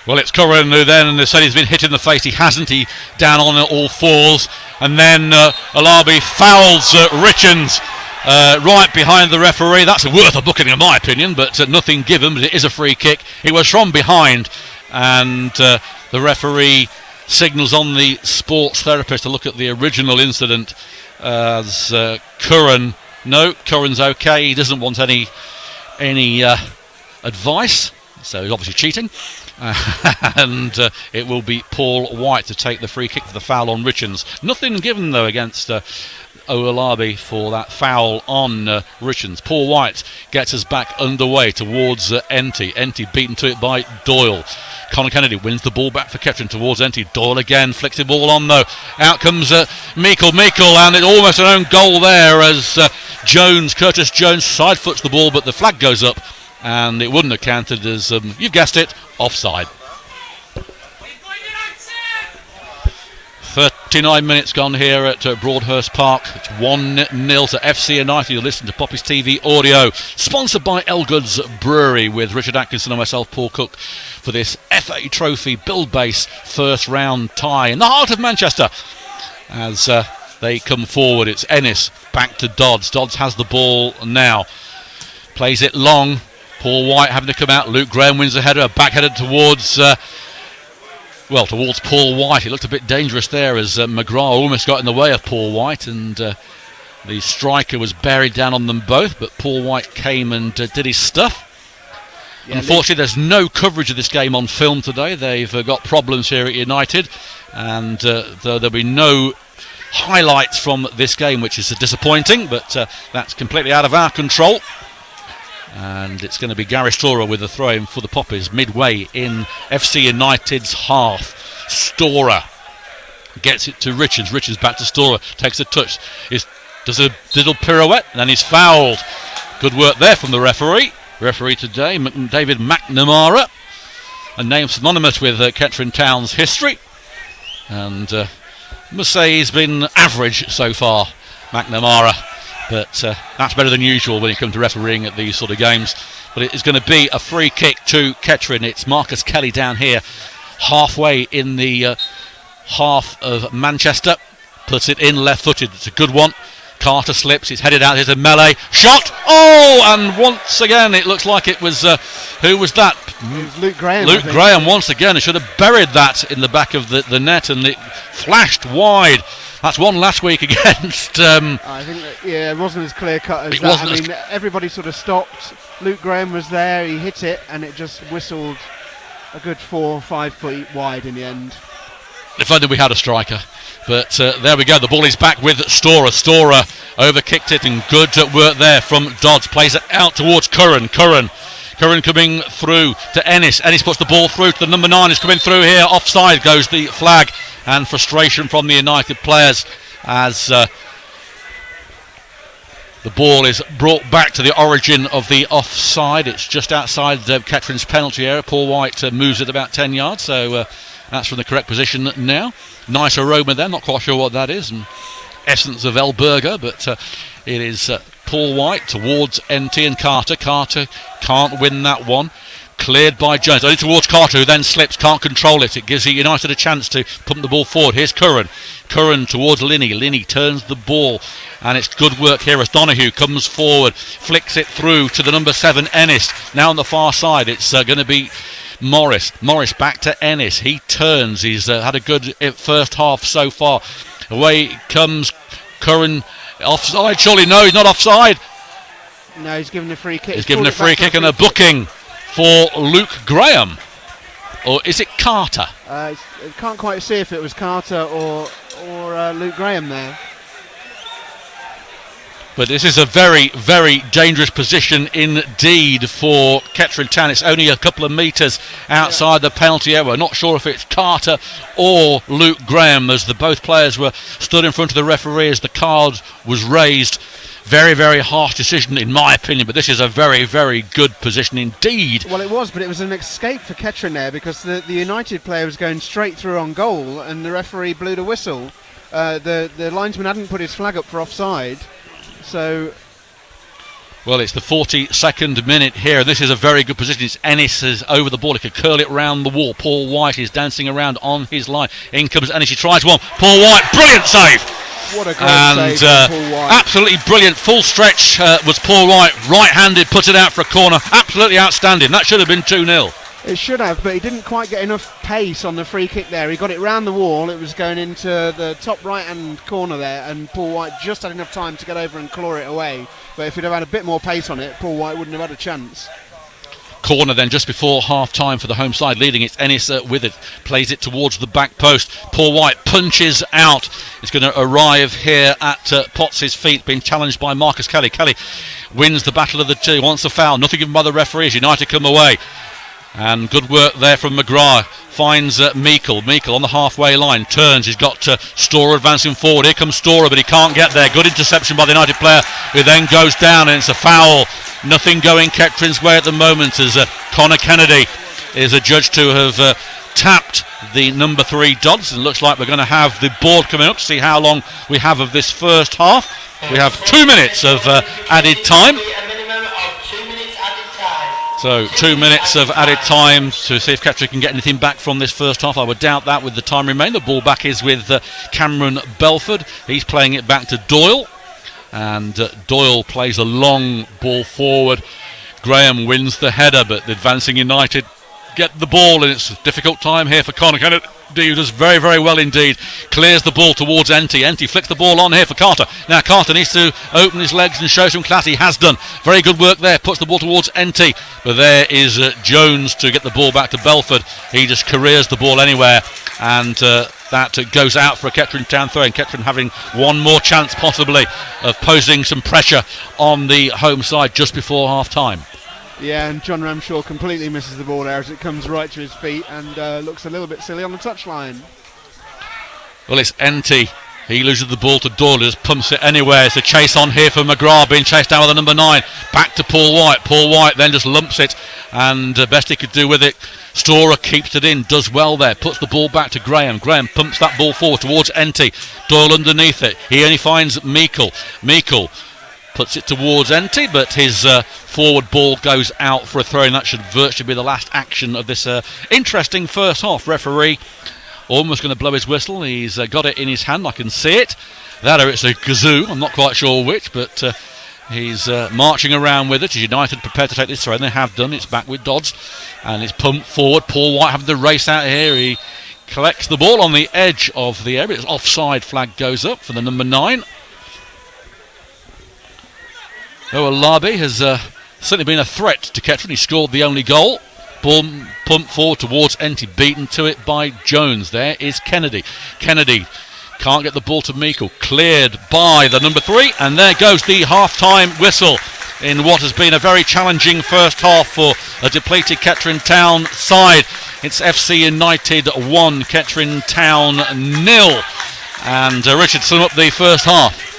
Well, it's Curran who then said he's been hit in the face. He hasn't. He down on all fours. And then Alabi fouls Richards right behind the referee. That's worth a booking in my opinion, but nothing given. But it is a free kick. It was from behind, and the referee signals on the sports therapist to look at the original incident as Curran's okay. He doesn't want any advice, so he's obviously cheating. And it will be Paul White to take the free kick for the foul on Richards. Nothing given, though, against Oalabi for that foul on Richards. Paul White gets us back underway towards Enty. Enty beaten to it by Doyle. Conor Kennedy wins the ball back for Kettering towards Enty. Doyle again flicks the ball on, though. Out comes Meikle, and it's almost an own goal there as Curtis Jones side foots the ball, but the flag goes up, and it wouldn't have counted as, you've guessed it, offside. 39 minutes gone here at Broadhurst Park. It's 1-0 to FC United. You're listening to Poppy's TV Audio, sponsored by Elgood's Brewery, with Richard Atkinson and myself, Paul Cook, for this FA Trophy Build Base first round tie in the heart of Manchester. As they come forward, it's Ennis back to Dodds. Dodds has the ball now, plays it long. Paul White having to come out. Luke Graham wins the header, back-headed towards Paul White. It looked a bit dangerous there as McGrath almost got in the way of Paul White, and the striker was buried down on them both, but Paul White came and did his stuff. Yeah, unfortunately, there's no coverage of this game on film today. They've got problems here at United, and there'll be no highlights from this game, which is disappointing, but that's completely out of our control. And it's going to be Gary Storer with the throw-in for the Poppies midway in FC United's half. Storer gets it to Richards. Richards back to Storer, takes a touch, does a little pirouette, and then he's fouled. Good work there from the referee. Referee today, David McNamara. a name synonymous with Kettering Town's history. And I must say he's been average so far, McNamara. But that's better than usual when you come to refereeing at these sort of games. But it is going to be a free kick to Kettering. It's Marcus Kelly down here, halfway in the half of Manchester. Puts it in left-footed. It's a good one. Carter slips. It's headed out. Here's a melee shot. Oh, and once again it looks like it was who was that? It was Luke Graham. Luke Graham once again. He should have buried that in the back of the net, and it flashed wide. That's one last week against. I think that, it wasn't as clear cut as that. I mean, everybody sort of stopped. Luke Graham was there. He hit it, and it just whistled a good 4 or 5 feet wide in the end. If only we had a striker. But there we go. The ball is back with Storer. Storer overkicked it, and good work there from Dodds. Plays it out towards Curran. Curran coming through to Ennis. Ennis puts the ball through to the number 9. Is coming through here. Offside goes the flag, and frustration from the United players as the ball is brought back to the origin of the offside. It's just outside Kettering's penalty area. Paul White moves it about 10 yards, so that's from the correct position now. Nice aroma there, not quite sure what that is, and essence of El Burger, but it is Paul White towards NT and Carter. Carter can't win that one. Cleared by Jones, only towards Carter, who then slips, can't control it. It gives United a chance to pump the ball forward. Here's Curran. Curran towards Linney. Linney turns the ball, and it's good work here as Donahue comes forward, flicks it through to the number 7, Ennis. Now on the far side, it's going to be Morris back to Ennis. He turns. He's had a good first half so far. Away comes Curran. Offside, surely? No, he's not offside. No, he's given a free kick. He's given a free kick and a booking for Luke Graham. Or is it Carter? I can't quite see if it was Carter or Luke Graham there. But this is a very, very dangerous position indeed for Kettering Town. It's only a couple of metres outside the penalty area. We're not sure if it's Carter or Luke Graham, as both players were stood in front of the referee as the card was raised. Very, very harsh decision in my opinion, but this is a very, very good position indeed. Well, it was, but it was an escape for Kettering there, because the United player was going straight through on goal and the referee blew the whistle. The linesman hadn't put his flag up for offside. So, well, it's the 42nd minute here, and this is a very good position. It's Ennis is over the ball. He could curl it round the wall. Paul White is dancing around on his line. In comes Ennis. He tries one. Paul White, brilliant save. What a great save from Paul White. Absolutely brilliant. Full stretch was Paul White. Right-handed, puts it out for a corner. Absolutely outstanding. That should have been 2-0. It should have, but he didn't quite get enough pace on the free kick there. He got it round the wall. It was going into the top right-hand corner there, and Paul White just had enough time to get over and claw it away. But if he'd have had a bit more pace on it, Paul White wouldn't have had a chance. Corner then just before half-time for the home side, leading. It's Ennis with it, plays it towards the back post. Paul White punches out. It's going to arrive here at Potts' feet, being challenged by Marcus Kelly. Kelly wins the battle of the two, wants a foul, nothing given by the referees. United come away. And good work there from McGrath. Finds Meikle. Meikle on the halfway line. Turns. He's got Storer advancing forward. Here comes Storer, but he can't get there. Good interception by the United player, who then goes down, and it's a foul. Nothing going Kettering's way at the moment, as Connor Kennedy is adjudged to have tapped the number 3 Dodds. And it looks like we're going to have the board coming up to see how long we have of this first half. We have 2 minutes of added time. So 2 minutes of added time to see if Kettering can get anything back from this first half. I would doubt that with the time remaining. The ball back is with Cameron Belford. He's playing it back to Doyle. And Doyle plays a long ball forward. Graham wins the header, but the advancing United get the ball, and it's a difficult time here for Connor Kennedy, who does very, very well indeed. Clears the ball towards NT. NT flicks the ball on here for Carter. Now Carter needs to open his legs and show some class. He has done. Very good work there. Puts the ball towards NT. But there is Jones to get the ball back to Belford. He just careers the ball anywhere. And that goes out for a Kettering Town throw. And Kettering having one more chance possibly of posing some pressure on the home side just before half-time. Yeah, and John Ramshaw completely misses the ball there as it comes right to his feet and looks a little bit silly on the touchline. Well, it's NT. He loses the ball to Doyle, just pumps it anywhere. It's a chase on here for McGrath, being chased down with the number 9. Back to Paul White. Paul White then just lumps it, and best he could do with it Storer keeps it in, does well there, puts the ball back to Graham. Graham pumps that ball forward towards Enty. Doyle underneath it. He only finds Meikle. Meikle puts it towards Enty, but his forward ball goes out for a throw, and that should virtually be the last action of this interesting first half. Referee almost going to blow his whistle. He's got it in his hand, I can see it. That or it's a kazoo, I'm not quite sure which, but he's marching around with it as United prepare to take this throw, and they have done. It's back with Dodds, and it's pumped forward. Paul White having to race out here. He collects the ball on the edge of the area. It's offside flag goes up for the number 9. Olabi has certainly been a threat to Kettering. He scored the only goal. Ball pumped forward towards Enty, beaten to it by Jones. There is Kennedy. Kennedy can't get the ball to Meikle. Cleared by the number 3, and there goes the half-time whistle in what has been a very challenging first half for a depleted Kettering Town side. It's FC United 1, Kettering Town 0. And Richard, sum up the first half.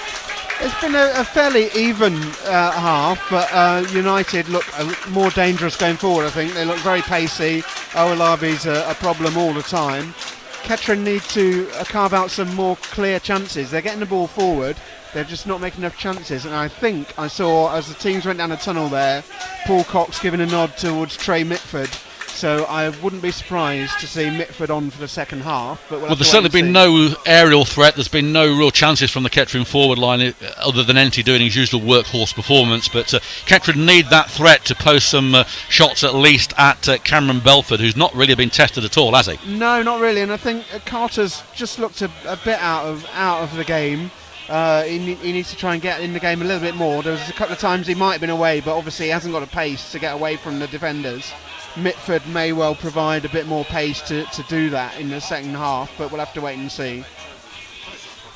It's been a fairly even half, but United look more dangerous going forward, I think. They look very pacey. Olabi's a problem all the time. Kettering need to carve out some more clear chances. They're getting the ball forward, they're just not making enough chances. And I think I saw, as the teams went down the tunnel there, Paul Cox giving a nod towards Trey Mitford. So I wouldn't be surprised to see Mitford on for the second half. But well, there's certainly been no aerial threat. There's been no real chances from the Kettering forward line other than Enty doing his usual workhorse performance. But Kettering need that threat to post some shots at least at Cameron Belford, who's not really been tested at all, has he? No, not really. And I think Carter's just looked a bit out of the game. He needs to try and get in the game a little bit more. There was a couple of times he might have been away, but obviously he hasn't got a pace to get away from the defenders. Mitford may well provide a bit more pace to do that in the second half, but we'll have to wait and see.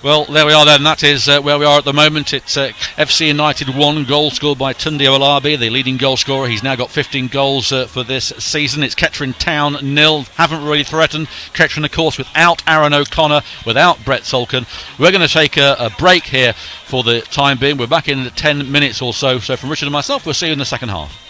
Well, there we are then. That is where we are at the moment. It's FC United 1, goal scored by Tunde Olabi, the leading goal scorer. He's now got 15 goals for this season. It's Kettering Town 0. Haven't really threatened. Kettering, of course, without Aaron O'Connor, without Brett Solkin. We're going to take a break here for the time being. We're back in 10 minutes or so. So from Richard and myself, we'll see you in the second half.